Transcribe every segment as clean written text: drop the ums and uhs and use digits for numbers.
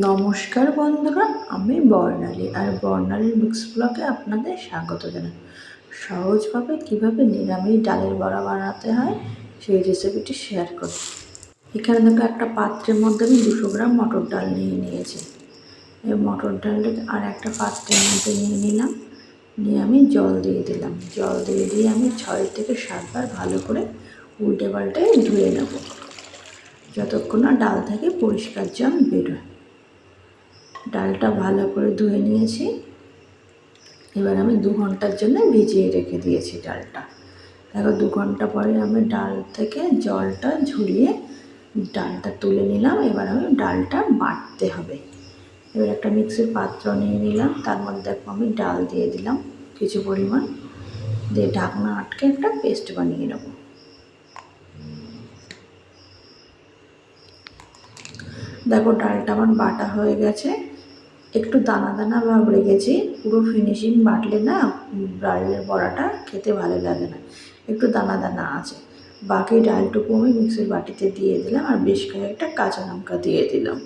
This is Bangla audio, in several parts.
নমস্কার বন্ধুরা, আমি বর্ণালী আর বর্ণালীর মিক্স ব্লগে আপনাদের স্বাগত জানাই। সহজভাবে কিভাবে নিরামিষ ডালের বড়া বানাতে হয় সেই রেসিপিটি শেয়ার করি। এখানে দেখো একটা পাত্রের মধ্যে আমি 200 গ্রাম মটর ডাল নিয়ে নিয়েছি। এই মটর ডালটা আর একটা পাত্রের মধ্যে নিয়ে নিলাম, নিয়ে আমি জল দিয়ে দিলাম। জল দিয়ে আমি 6 থেকে 7 বার ভালো করে উল্টে পাল্টে ধুয়ে নেব, যতক্ষণ না ডাল থেকে পরিষ্কার জল বেরোয়। ডালটা ভালো করে ধুয়ে নিয়েছি। এবার আমি 2 ঘন্টার জন্য ভিজিয়ে রেখে দিয়েছি ডালটা। দেখো 2 ঘন্টা পরে আমি ডাল থেকে জলটা ঝরিয়ে ডালটা তুলে নিলাম। এবার আমি ডালটা বাটতে হবে। এবার একটা মিক্সির পাত্র নিয়ে নিলাম, তার মধ্যে আমি ডাল দিয়ে দিলাম কিছু পরিমাণ, দিয়ে ঢাকনা আটকে একটা পেস্ট বানিয়ে নেব। দেখো ডালটা আমার বাটা হয়ে গেছে, একটু দানা দানা ভাব রেখেছি। পুরো ফিনিশিং বাটলে না ডালের বড়াটা খেতে ভালো লাগে না, একটু দানা দানা আছে। বাকি ডালটুকু আমি মিক্সির বাটিতে দিয়ে দিলাম আর বেশ কয়েকটা কাঁচা লঙ্কা দিয়ে দিলাম।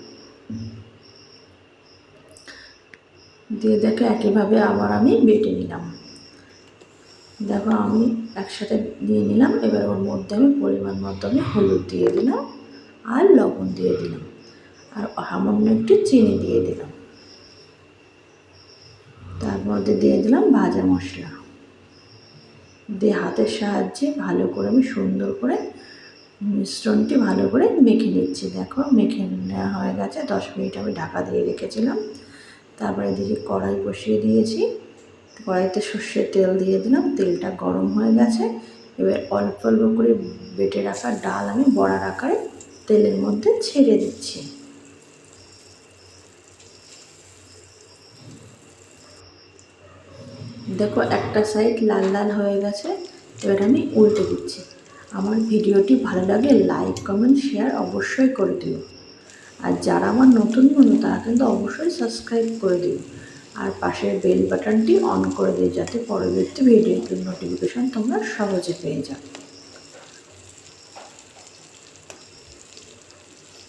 দিয়ে দেখো একইভাবে আবার আমি বেটে নিলাম। দেখো আমি একসাথে দিয়ে নিলাম। এবার ওর মধ্যে আমি পরিমাণ মতো আমি হলুদ দিয়ে দিলাম আর লবণ দিয়ে দিলাম আর সামান্য একটু চিনি দিয়ে দিলাম। তার মধ্যে দিয়ে দিলাম ভাজা মশলা, দিয়ে হাতের সাহায্যে ভালো করে আমি সুন্দর করে মিশ্রণটি ভালো করে মেখে নিচ্ছি। দেখো মেখে নেওয়া হয়ে গেছে। 10 মিনিট আমি ঢাকা দিয়ে রেখেছিলাম। তারপরে দিকে কড়াই বসিয়ে দিয়েছি, কড়াইতে সর্ষের তেল দিয়ে দিলাম। তেলটা গরম হয়ে গেছে। এবার অল্প অল্প করে বেটে রাখা ডাল আমি বড়ার আকারে তেলের মধ্যে ছেড়ে দিচ্ছি। দেখো একটা সাইড লাল লাল হয়ে গেছে। এবার আমি উল্টে দিচ্ছি। আমার ভিডিওটি ভালো লাগে লাইক কমেন্ট শেয়ার অবশ্যই করে দিও। আর যারা আমার নতুন বন্ধু তারা কিন্তু অবশ্যই সাবস্ক্রাইব করে দিও আর পাশের বেল বাটনটি অন করে দিও, যাতে পরবর্তী ভিডিওটির নোটিফিকেশন তোমরা সহজে পেয়ে যাও।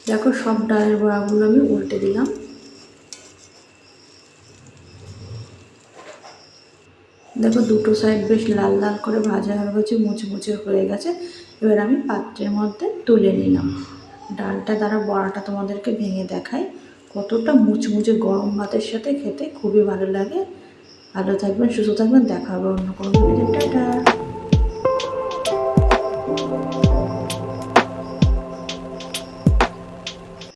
দেখো সব ডালের বড়াগুলো আমি উল্টে দিলাম। দেখো দুটো সাইড বেশ লাল লাল করে ভাজা হয়ে গেছে, মুচমুচে হয়ে গেছে। এবার আমি পাত্রের মধ্যে তুলে নিলাম। ডালটা দ্বারা বড়াটা তোমাদেরকে ভেঙে দেখাই কতটা মুচমুচে, গরম ভাতের সাথে খেতে খুবই ভালো লাগে। ভালো থাকবেন, সুস্থ থাকবেন, দেখা হবে অন্য কোনো ভিডিওতে। টাটা।